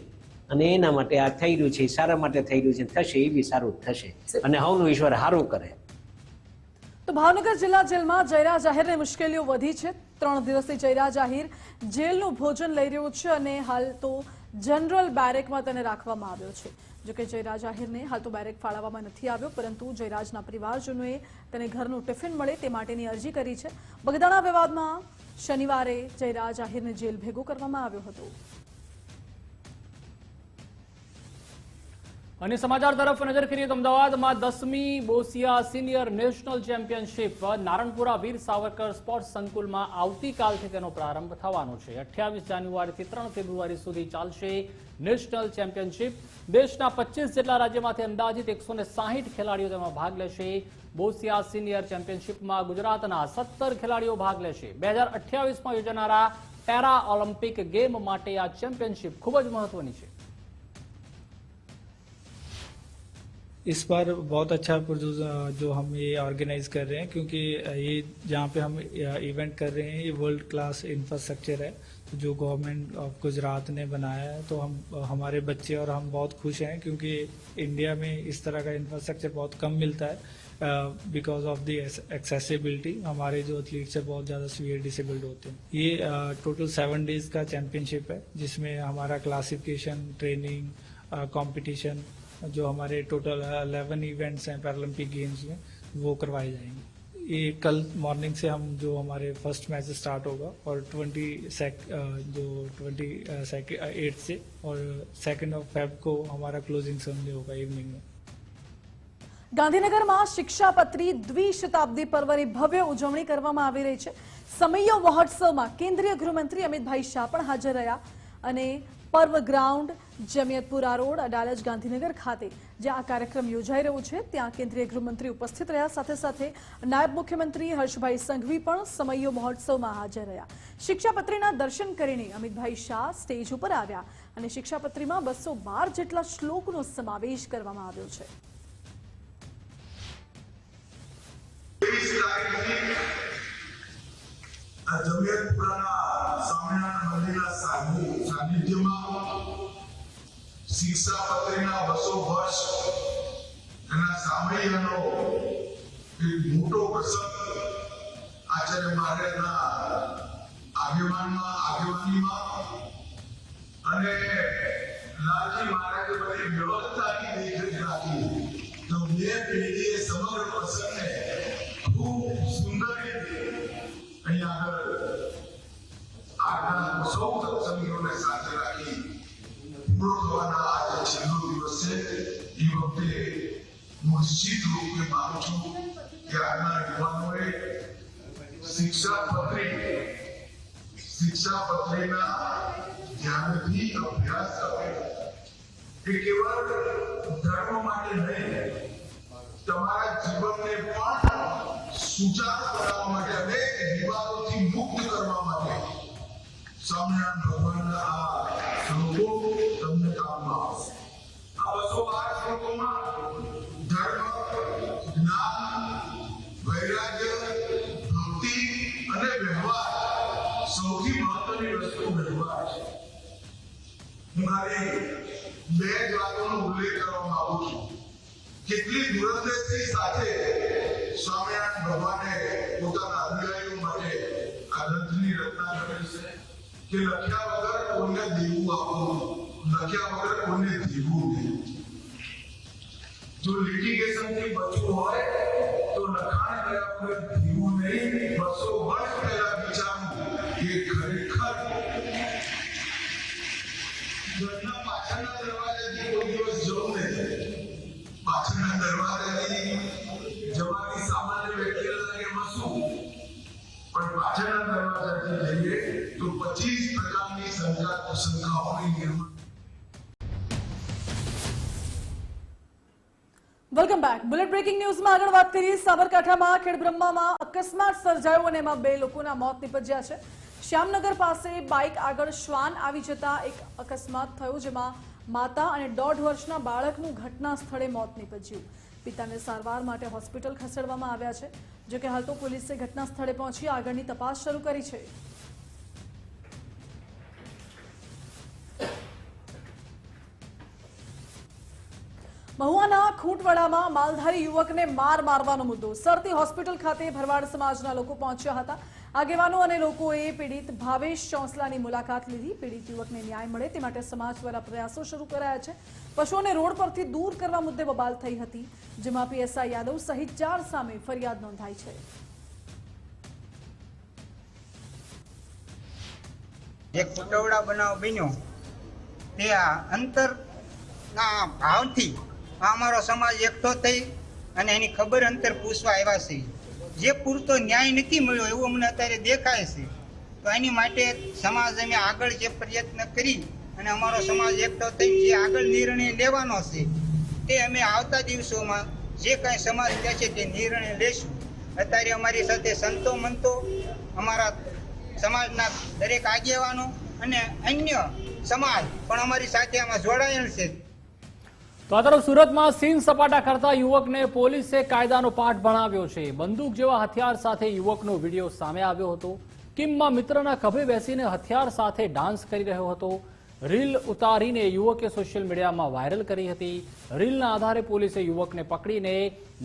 અને એના માટે આ થઈ રહ્યું છે સારા માટે થઈ રહ્યું છે, થશે એ બી સારું જ થશે, અને હવનું ઈશ્વર સારું કરે. તો ભાવનગર જિલ્લા જેલમાં જયરા જાહેરની મુશ્કેલીઓ વધી છે. 3 દિવસથી જયરા જાહેર જેલનું ભોજન લઈ રહ્યો છે અને હાલ તો જનરલ બેરેકમાં તેને રાખવામાં આવ્યો છે. જોકે જયરા જાહેરને હાલ તો બેરેક ફાળવવામાં નથી આવ્યો, પરંતુ જયરાજના પરિવારજનોએ તેને ઘરનું ટિફિન મળે તે માટેની અરજી કરી છે. બગદાણા વિવાદમાં શનિવારે જયરા જાહેરને જેલ ભેગો કરવામાં આવ્યો હતો. અને સમાચાર તરફ નજર કરીએ તો અમદાવાદમાં 10મી બોસિયા સિનિયર નેશનલ ચેમ્પિયનશિપ નારણપુરા વીર સાવરકર સ્પોર્ટ્સ સંકુલમાં આવતીકાલથી તેનો પ્રારંભ થવાનો છે. 28 જાન્યુઆરીથી 3 ફેબ્રુઆરી સુધી ચાલશે નેશનલ ચેમ્પિયનશિપ. દેશના 25 જેટલા રાજ્યમાંથી અંદાજિત 160 ખેલાડીઓ તેમાં ભાગ લેશે. બોસિયા સિનિયર ચેમ્પિયનશિપમાં ગુજરાતના 17 ખેલાડીઓ ભાગ લેશે. 2028માં યોજાનારા પેરા ઓલિમ્પિક ગેમ માટે આ ચેમ્પિયનશિપ ખૂબ જ મહત્વની છે. इस बार बहुत अच्छा जो हम ये ऑर्गेनाइज कर रहे हैं, क्योंकि ये जहाँ पे हम इवेंट कर रहे हैं ये वर्ल्ड क्लास इंफ्रास्ट्रक्चर है जो गवर्नमेंट ऑफ गुजरात ने बनाया है. तो हमारे बच्चे और हम बहुत खुश हैं, क्योंकि इंडिया में इस तरह का इंफ्रास्ट्रक्चर बहुत कम मिलता है बिकॉज ऑफ द एक्सेसिबिलिटी. हमारे जो एथलीट्स है बहुत ज़्यादा सीवियर डिसेबल्ड होते हैं. ये टोटल 7 डेज का चैम्पियनशिप है, जिसमें हमारा क्लासिफिकेशन, ट्रेनिंग, कंपटीशन, जो हमारे टोटल 11 इवेंट्स हैं पैरालंपिक गेम्स में, वो करवाए जाएंगे. ये कल मॉर्निंग से हम जो हमारे फर्स्ट मैच स्टार्ट होगा और 28 से और 2 फेब को हमारा क्लोजिंग सेरेमनी होगा इवनिंग में. ગાંધીનગરમાં શિક્ષાપત્રી દ્વિશતાબ્દી પર્વની ભવ્ય ઉજવણી કરવામાં આવી રહી છે. સમયો મહોત્સવમાં કેન્દ્રીય ગૃહમંત્રી અમિતભાઈ શાહ પણ હાજર રહ્યા અને પર્વ ગ્રાઉન્ડ, જમિયતપુરા રોડ, અડાલજ, ગાંધીનગર ખાતે જ્યાં આ કાર્યક્રમ યોજાઈ રહ્યો છે ત્યાં કેન્દ્રીય ગૃહમંત્રી ઉપસ્થિત રહ્યા. સાથે સાથે નાયબ મુખ્યમંત્રી હર્ષભાઈ સંઘવી પણ સમયો મહોત્સવમાં હાજર રહ્યા. શિક્ષાપત્રીના દર્શન કરીને અમિતભાઈ શાહ સ્ટેજ ઉપર આવ્યા અને શિક્ષાપત્રીમાં 212 જેટલા શ્લોકનો સમાવેશ કરવામાં આવ્યો છે. શિક્ષાપત્રીના 200 વર્ષ એના સામયનો એક મોટો પ્રસંગ આચાર્ય મહારાજના આગેવાનીમાં અને લાલજી મહારાજે બધી વ્યવસ્થાની દેખરેખ રાખી તો 2 પેઢીએ સમગ્ર પ્રસંગને ખૂબ સુંદર રીતે અહીંયા આગળ સૌ સત્સંગીઓને સાથે રાખી પૂરો થવાના આજે છેલ્લો દિવસ છે. એ વખતે હું નિશ્ચિત રૂપે માનું છું કે આજના યુવાનોએ શિક્ષાપત્રીના ધ્યાનથી અભ્યાસ કરે. એ કેવળ ધર્મ માટે નહીં, તમારા જીવનને પણ સુચારુ બનાવવા માટે, અનેક વિવાદોથી મુક્ત કરવા માટે સ્વામિનારાયણ ભગવાનના આ શ્લોકો તમને કામમાં આવશે. આ 212 શ્લોકોમાં ધર્મ, જ્ઞાન, વૈરાગ્ય, ભક્તિ અને વ્યવહાર, સૌથી મહત્વની વસ્તુ વ્યવહાર છે. હું ખાલી 2 જ વાતોનો ઉલ્લેખ કરવા માંગુ છું. કેટલી દૂરંદેશી સાથે સ્વામિનારાયણ ભગવાને પોતાના અનુયાયીઓ માટે આ ગ્રંથની રચના કરી છે કે લખ્યા વગર કોઈને દેવું આપવું, લખ્યા વગર કોઈને દેવું નહીં. જો લિટિગેશનથી બચવું હોય તો લખાણ કર્યા વગર દેવું નહીં. 200 વર્ષ પહેલા વિચારવું એ ખરેખર ઘરના પાછળના દરવાજાથી કોઈ દિવસ જવું નહીં. પાછળના દરવાજાથી જવાની સામાન્ય પાછળના દરવાજાથી જઈએ તો 25 પ્રકારની શંકાઓની નિર્માણ. Welcome back. બુલેટ બ્રેકિંગ ન્યૂઝમાં આગળ વાત કરીએ. સાબરકાંઠામાં ખેડબ્રહ્મામાં અકસ્માત સર્જાયો અને એમાં 2 લોકોના મોત નીપજ્યા છે. શ્યામનગર પાસે બાઇક આગળ શ્વાન આવી જતા એક અકસ્માત થયો, જેમાં માતા અને 1.5 વર્ષના બાળકનું ઘટના સ્થળે મોત નીપજ્યું. પિતાને સારવાર માટે હોસ્પિટલ ખસેડવામાં આવ્યા છે. જોકે હાલ તો પોલીસે ઘટના સ્થળે પહોંચી આગળની તપાસ શરૂ કરી છે. મહુવાના ખૂંટવાડામાં માલધારી યુવકને મારવાનો મુદ્દો. સરતી હોસ્પિટલ ખાતે ભરવાડ સમાજના લોકો પહોંચ્યા હતા. આગેવાનો અને લોકોએ પીડિત ભાવેશ ચોંસલાની મુલાકાત લીધી. પીડિત યુવકને ન્યાય મળે તે માટે સમાજ દ્વારા પ્રયાસો શરૂ કરાયા છે. પશુઓને રોડ પરથી દૂર કરવા મુદ્દે બબાલ થઈ હતી, જેમાં પીએસઆઈ યાદવ સહિત 4 સામે ફરિયાદ નોંધાઈ છે. એક ખોટવડા બનાવ બન્યો તે અંતરના ભાવથી અમારો સમાજ એકઠો થઈ અને એની ખબર અંતર પૂછવા આવ્યા છે. જે પૂરતો ન્યાય નથી મળ્યો એવું અમને અત્યારે દેખાય છે. તો એની માટે સમાજ અમે આગળ જે પ્રયત્ન કરી અને અમારો સમાજ એકઠો થઈ જે આગળ નિર્ણય લેવાનો છે તે અમે આવતા દિવસોમાં જે કાંઈ સમાજ કહે છે તે નિર્ણય લેશું. અત્યારે અમારી સાથે સંતો મંતો, અમારા સમાજના દરેક આગેવાનો અને અન્ય સમાજ પણ અમારી સાથે આમાં જોડાયેલ છે. તો આ તરફ સુરતમાં સીન સપાટા કરતા યુવકને પોલીસે કાયદાનો પાઠ ભણાવ્યો છે. બંદૂક જેવા હથિયાર સાથે યુવકનો વિડીયો સામે આવ્યો હતો. કિમમાં મિત્રના ખભે બેસીને હથિયાર સાથે ડાન્સ કરી રહ્યો હતો. રીલ ઉતારીને યુવકે સોશિયલ મીડિયામાં વાયરલ કરી હતી. રીલના આધારે પોલીસે યુવકને પકડીને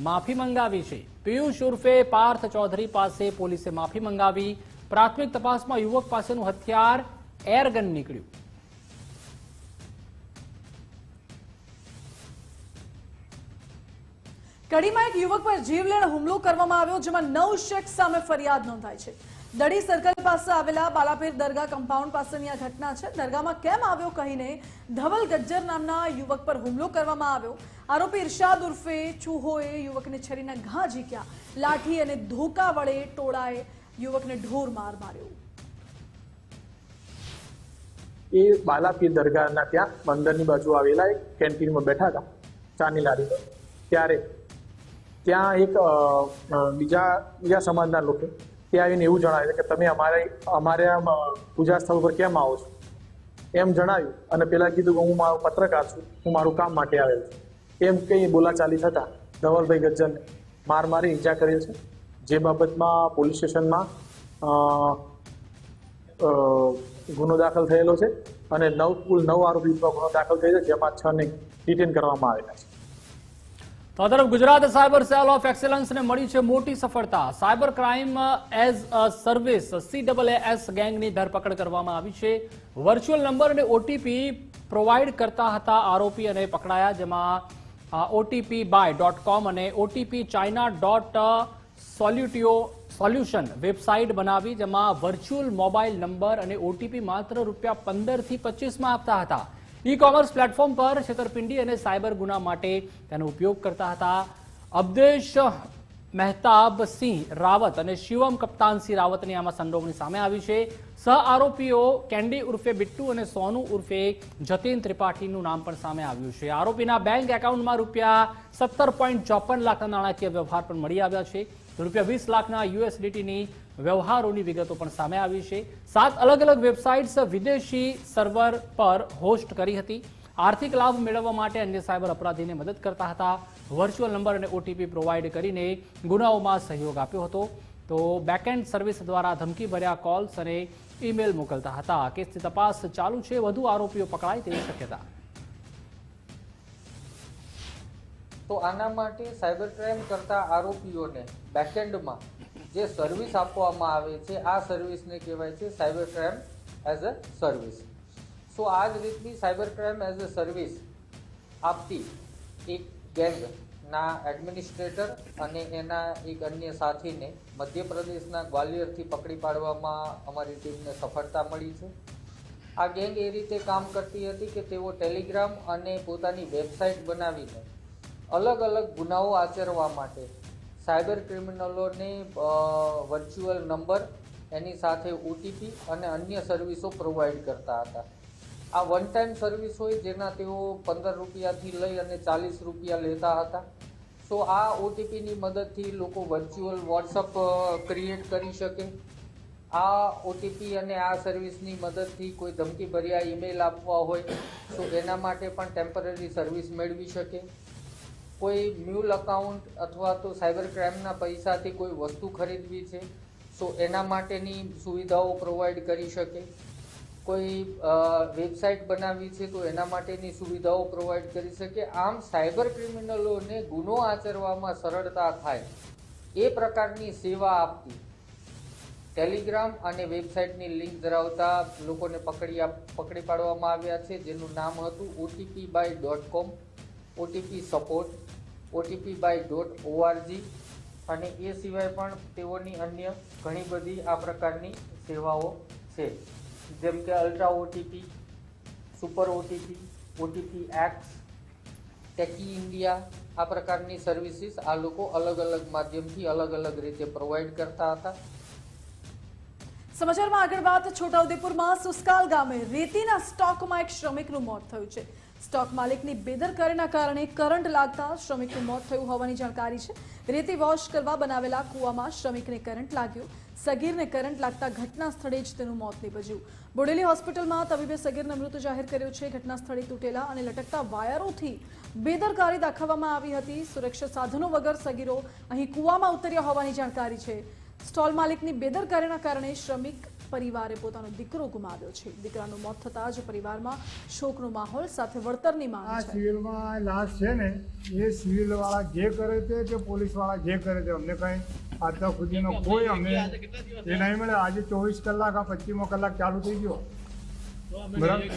માફી મંગાવી છે. પિયુષ ઉર્ફે પાર્થ ચૌધરી પાસે પોલીસે માફી મંગાવી. પ્રાથમિક તપાસમાં યુવક પાસેનું હથિયાર એરગન નીકળ્યું. કડીમાં એક યુવક પર જીવલેણ હુમલો કરવામાં આવ્યો, જેમાં 9 શખ્સ સામે ફરિયાદ નોંધાઈ છે. દડી સર્કલ પાસે આવેલા બાલાપીર દરગાહ કમ્પાઉન્ડ પાસેની આ ઘટના છે. દરગાહમાં કેમ આવ્યો કહીને ધવલ ગજ્જર નામના યુવક પર હુમલો કરવામાં આવ્યો. આરોપી ઇરશાદ ઉર્ફે ચૂહોએ યુવકને છરીના ઘા ઝીક્યા. લાઠી અને ધોકા વડે ટોળાએ યુવકને ઢોર માર માર્યો. એ બાલાપીર દરગાહના ત્યાં મંદિરની બાજુ આવેલા એક કેન્ટીનમાં બેઠા હતા ચાની લારી પર. ત્યારે ત્યાં એક બીજા સમાજના લોકો ત્યાં આવીને એવું જણાવ્યું કે તમે અમારા પૂજા સ્થળ પર કેમ આવો છો એમ જણાવ્યું. અને પેલા કીધું કે હું મારો પત્રકાર છું, હું મારું કામ માટે આવેલો છું. એમ કંઈ બોલાચાલી થતા ધવલભાઈ ગજ્જરને મારી ઈજા કરેલ છે. જે બાબતમાં પોલીસ સ્ટેશનમાં ગુનો દાખલ થયેલો છે અને કુલ 9 આરોપી પર ગુનો દાખલ થયેલો છે, જેમાં 6 ને ડિટેન કરવામાં આવેલા છે. તો આ તરફ ગુજરાત સાયબર સેલ ઓફ એક્સેલન્સને મળી છે મોટી સફળતા. Cyber crime as a service CAAS ગેંગની ધરપકડ કરવામાં આવી છે. વર્ચ્યુઅલ નંબર અને OTP પ્રોવાઈડ કરતા હતા આરોપી અને પકડાયા, જેમાં OTPbuy.com અને OTP China.Solution વેબસાઇટ બનાવી, જેમાં વર્ચ્યુઅલ મોબાઈલ નંબર અને OTP માત્ર ₹15 થી 25 આપતા હતા. ઈ-કોમર્સ પ્લેટફોર્મ પર છેતરપિંડી અને સાયબર ગુના માટે તેનો ઉપયોગ કરતા હતા. અબદેશ મહેતાબસિંહ રાવત અને શિવમ કપ્તાનસિંહ રાવતની આમાં સંડોવણી સામે આવી છે. સહ આરોપીઓ કેન્ડી ઉર્ફે બિટ્ટુ અને સોનુ ઉર્ફે જતીન ત્રિપાઠીનું નામ પણ સામે આવ્યું છે. આરોપીના બેંક એકાઉન્ટમાં ₹17.54 લાખના નાણાકીય વ્યવહાર પણ મળી આવ્યા છે. ₹20 લાખના USDTની વ્યવહારોની વિગતો પણ સામે આવી છે. 7 અલગ અલગ વેબસાઇટ્સ વિદેશી સર્વર પર હોસ્ટ કરી હતી. આર્થિક લાભ મેળવવા માટે અન્ય સાયબર અપરાધીને મદદ કરતા હતા. વર્ચ્યુઅલ નંબર અને OTP પ્રોવાઈડ કરીને ગુનાઓમાં સહયોગ આપ્યો હતો. તો બેકએન્ડ સર્વિસ દ્વારા ધમકીભર્યા કોલ્સ અને ઈમેલ મોકલતા હતા. કેસની તપાસ ચાલુ છે. વધુ આરોપીઓ પકડાય તેવી શક્યતા. તો આના માટે સાયબર ક્રાઇમ કરતા આરોપીઓને બેકએન્ડમાં જે સર્વિસ આપવામાં આવે છે, આ સર્વિસને કહેવાય છે cyber crime as a service. So આ જ રીતની cyber crime as a service આપતી એક ગેંગના એડમિનિસ્ટ્રેટર અને એના એક અન્ય સાથીને મધ્યપ્રદેશના ગ્વાલિયરથી પકડી પાડવામાં અમારી ટીમને સફળતા મળી છે. આ ગેંગ એ રીતે કામ કરતી હતી કે તેઓ ટેલિગ્રામ અને પોતાની વેબસાઇટ બનાવીને અલગ અલગ ગુનાઓ આચરવા માટે સાયબર ક્રિમિનલોને વર્ચ્યુઅલ નંબર એની સાથે ઓટીપી અને અન્ય સર્વિસો પ્રોવાઈડ કરતા હતા. આ વન ટાઈમ સર્વિસ હોય જેના તેઓ 15 રૂપિયાથી લઈ અને 40 રૂપિયા લેતા હતા. સો આ ઓટીપીની મદદથી લોકો વર્ચ્યુઅલ વોટ્સઅપ ક્રિએટ કરી શકે. આ ઓટીપી અને આ સર્વિસની મદદથી કોઈ ધમકીભર્યા ઈમેલ આપવા હોય તો એના માટે પણ ટેમ્પરરી સર્વિસ મેળવી શકે. કોઈ મ્યુલ અકાઉન્ટ અથવા તો સાયબર ક્રાઇમના પૈસાથી કોઈ વસ્તુ ખરીદવી છે તો એના માટેની સુવિધાઓ પ્રોવાઈડ કરી શકે. કોઈ વેબસાઇટ બનાવવી છે તો એના માટેની સુવિધાઓ પ્રોવાઈડ કરી શકે. આમ સાયબર ક્રિમિનલોને ગુનો આચરવામાં સરળતા થાય એ પ્રકારની સેવા આપતી ટેલિગ્રામ અને વેબસાઇટની લિંક ધરાવતા લોકોને પકડી પાડવામાં આવ્યા છે, જેનું નામ હતું otpbuy.com, OTP સપોર્ટ, otpbuy.org અને એ સિવાય પણ તેઓની અન્ય ઘણી બધી આ પ્રકારની સેવાઓ છે, જેમ કે ultra OTP, super OTP, OTP x, techie India. આ પ્રકારની સર્વિસીસ આ લોકો અલગ અલગ માધ્યમથી અલગ અલગ રીતે પ્રોવાઈડ કરતા હતા. સમાચારમાં આગળ વાત છોટાઉદેપુરમાં સુસ્કાલ ગામે રેતીના સ્ટોકમાં એક શ્રમિકનું મોત થયું છે. સ્ટોક માલિકની બેદરકારીના કારણે કરંટ લાગતા શ્રમિકનું મોત થયું હોવાની જાણકારી છે. રેતી વોશ કરવા બનાવેલા કૂવામાં શ્રમિકને કરંટ લાગ્યો. સગીરને કરંટ લાગતા ઘટના સ્થળે જ તેનું મોત નીપજ્યું. બોડેલી હોસ્પિટલમાં તબીબે સગીરને મૃત જાહેર કર્યો છે. ઘટના સ્થળે તૂટેલા અને લટકતા વાયરોથી બેદરકારી દાખવવામાં આવી હતી. સુરક્ષા સાધનો વગર સગીરો અહીં કૂવામાં ઉતર્યા હોવાની જાણકારી છે. સ્ટોલ માલિકની બેદરકારીના કારણે શ્રમિક પરિવારે પોતાનો દીકરો ગુમાવ્યો છે. દીકરાનું મોત થતાં જ પરિવારમાં શોકનો માહોલ સાથે વળતરની માંગ છે. સિવિલમાં લાશ છે ને એ સિવિલ વાળા જે કરે તે કે પોલીસ વાળા જે કરે તે અમને કઈ અત્યાર સુધીનો કોઈ અમને એ નહીં મળે. આજે 24 કલાક આ 25મો કલાક ચાલુ થઈ ગયો. બરાબર,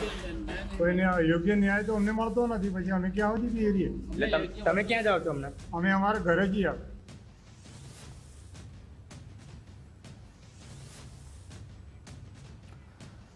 કોઈને યોગ્ય ન્યાય તો અમને મળતો નથી. પછી અમે ક્યાં સુધી એરીએ? તમે ક્યાં જાઓ છો? અમે અમારા ઘરે જઈએ.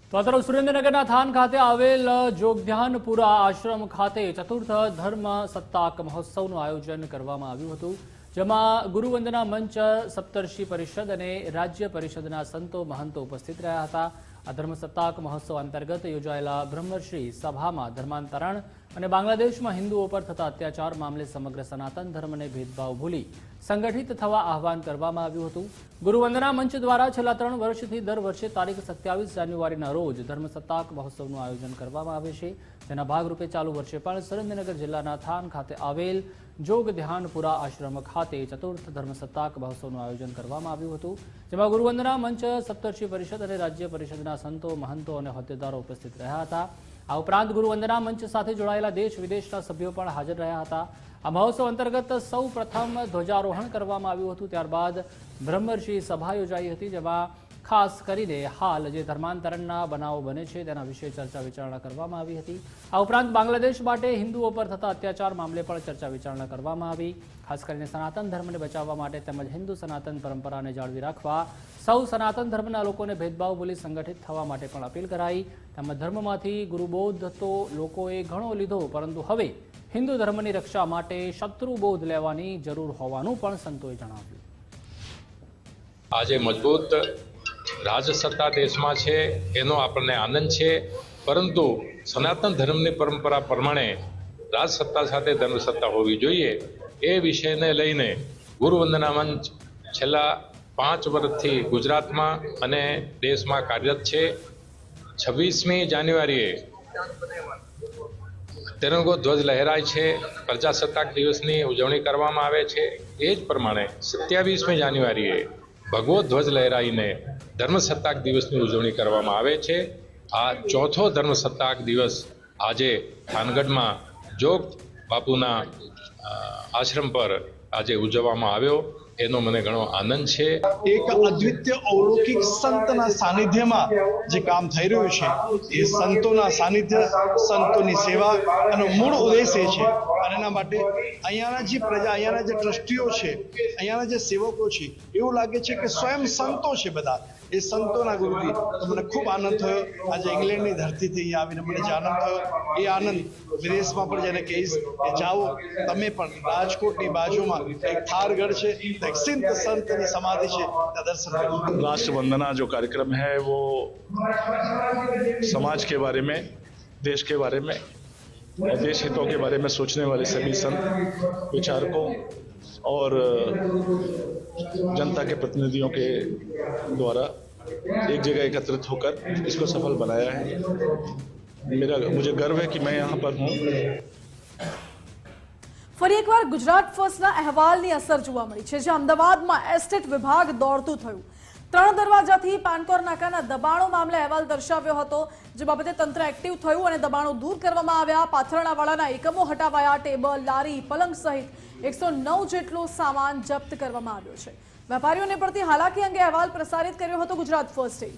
તો આ તરફ સુરેન્દ્રનગરના થાન ખાતે આવેલ જોગધ્યાનપુરા આશ્રમ ખાતે ચતુર્થ ધર્મ સત્તાક મહોત્સવનું આયોજન કરવામાં આવ્યું હતું, જેમાં ગુરુવંદના મંચ, સપ્તર્ષિ પરિષદ અને રાજ્ય પરિષદના સંતો મહંતો ઉપસ્થિત રહ્યા હતા. આ ધર્મ સત્તાક મહોત્સવ અંતર્ગત યોજાયેલા બ્રહ્મર્ષિ સભામાં ધર્માંતરણ અને બાંગ્લાદેશમાં હિન્દુઓ પર થતા અત્યાચાર મામલે સમગ્ર સનાતન ધર્મને ભેદભાવ ભૂલી સંગઠિત થવા આહવાન કરવામાં આવ્યું હતું. ગુરુવંદના મંચ દ્વારા છેલ્લા 3 વર્ષથી દર વર્ષે તારીખ 27 જાન્યુઆરીના રોજ ધર્મ સત્તાક મહોત્સવનું આયોજન કરવામાં આવે છે. તેના ભાગરૂપે ચાલુ વર્ષે પણ સુરેન્દ્રનગર જિલ્લાના થાન ખાતે આવેલ જોગ ધ્યાનપુરા આશ્રમ ખાતે ચતુર્થ ધર્મ સત્તાક મહોત્સવનું આયોજન કરવામાં આવ્યું હતું, જેમાં ગુરુવંદના મંચ, સપ્તર્ષિ પરિષદ અને રાજ્ય પરિષદના સંતો, મહંતો અને હોદ્દેદારો ઉપસ્થિત રહ્યા હતા. આ ઉપરાંત ગુરુવંદના મંચ સાથે જોડાયેલા દેશ વિદેશના સભ્યો પણ હાજર રહ્યા હતા. આ મહોત્સવ અંતર્ગત સૌ પ્રથમ ધ્વજારોહણ કરવામાં આવ્યું હતું. ત્યારબાદ બ્રહ્મર્ષિ સભા યોજાઈ હતી, જેમાં ખાસ કરીને હાલ જે ધર્માંતરણના બનાવો બને છે તેના વિશે ચર્ચા વિચારણા કરવામાં આવી હતી. આ ઉપરાંત બાંગ્લાદેશ માટે હિન્દુઓ પર થતા અત્યાચાર મામલે પણ ચર્ચા વિચારણા કરવામાં આવી. ખાસ કરીને સનાતન ધર્મને બચાવવા માટે તેમજ હિન્દુ સનાતન પરંપરાને જાળવી રાખવા સૌ સનાતન ધર્મના લોકોને ભેદભાવ ભૂલી સંગઠિત થવા માટે પણ અપીલ કરાઈ. તેમજ ધર્મમાંથી ગુરુબોધ તો લોકોએ ઘણો લીધો, પરંતુ હવે હિન્દુ ધર્મની રક્ષા માટે શત્રુબોધ લેવાની જરૂર હોવાનું પણ સંતોએ જણાવ્યું. આજે મજબૂત રાજસત્તા દેશમાં છે એનો આપણને આનંદ છે, પરંતુ સનાતન ધર્મની પરંપરા પ્રમાણે રાજસત્તા સાથે ધર્મસત્તા હોવી જોઈએ એ વિષયને લઈને ગુરુવંદના મંચ છેલ્લા 5 વર્ષથી ગુજરાતમાં અને દેશમાં કાર્યરત છે. 26મી જાન્યુઆરીએ તિરંગો ધ્વજ લહેરાય છે, પ્રજાસત્તાક દિવસની ઉજવણી કરવામાં આવે છે. એ જ પ્રમાણે 27મી જાન્યુઆરીએ ભગવો ધ્વજ લહેરાઈને ધર્મસત્તાક દિવસની ઉજવણી કરવામાં આવે છે. આ ચોથો ધર્મસત્તાક દિવસ આજે થાનગઢમાં જોગ બાપુના આશ્રમ પર આજે ઉજવવામાં આવ્યો. એનો મને ઘણો આનંદ છે. એક અદ્વિતીય અવલૌકિક સંતના સાનિધ્યમાં જે કામ થઈ રહ્યું છે એ સંતોના સાનિધ્ય, સંતોની સેવા એનો મૂળ ઉદ્દેશ એ છે અને એના માટે અહીંયાના જે પ્રજા, અહીંયાના જે ટ્રસ્ટીઓ છે, અહીંયાના જે સેવકો છે, એવું લાગે છે કે સ્વયં સંતો છે બધા. એ સંતોના ગુરુથી મને ખૂબ આનંદ થયો. આજે ઇંગ્લેન્ડની ધરતીથી અહીંયા આવીને મને જે આનંદ થયો, એ આનંદ વિદેશમાં પણ જેને કહીશ કે જાઓ તમે પણ. રાજકોટની બાજુમાં એક થારગઢ છે, એક સિંધ સંતની સમાધિ છે, ત્યાં દર્શન કરો. राष्ट्र वंदना जो कार्यक्रम है वो समाज के बारे में, देश के बारे में और देश हितों के बारे में सोचने वाले सभी संत विचारकों और जनता के प्रतिनिधियों के द्वारा एक जगह एकत्रित होकर इसको सफल बनाया है. मुझे गर्व है कि मैं यहाँ पर हूँ. ફરી એકવાર ગુજરાત ફર્સ્ટના અહેવાલની અસર જોવા મળી છે, જે અમદાવાદમાં એસ્ટેટ વિભાગ દોડતું થયું. 3 દરવાજાથી પાનકોર નાકાના દબાણો મામલે અહેવાલ દર્શાવ્યો હતો, જે બાબતે તંત્ર એક્ટિવ થયું અને દબાણો દૂર કરવામાં આવ્યા. પાથરણાવાળાના એકમો હટાવાયા. ટેબલ, લારી, પલંગ સહિત 109 જેટલો સામાન જપ્ત કરવામાં આવ્યો છે. વેપારીઓને પડતી હાલાકી અંગે અહેવાલ પ્રસારિત કર્યો હતો ગુજરાત ફર્સ્ટે.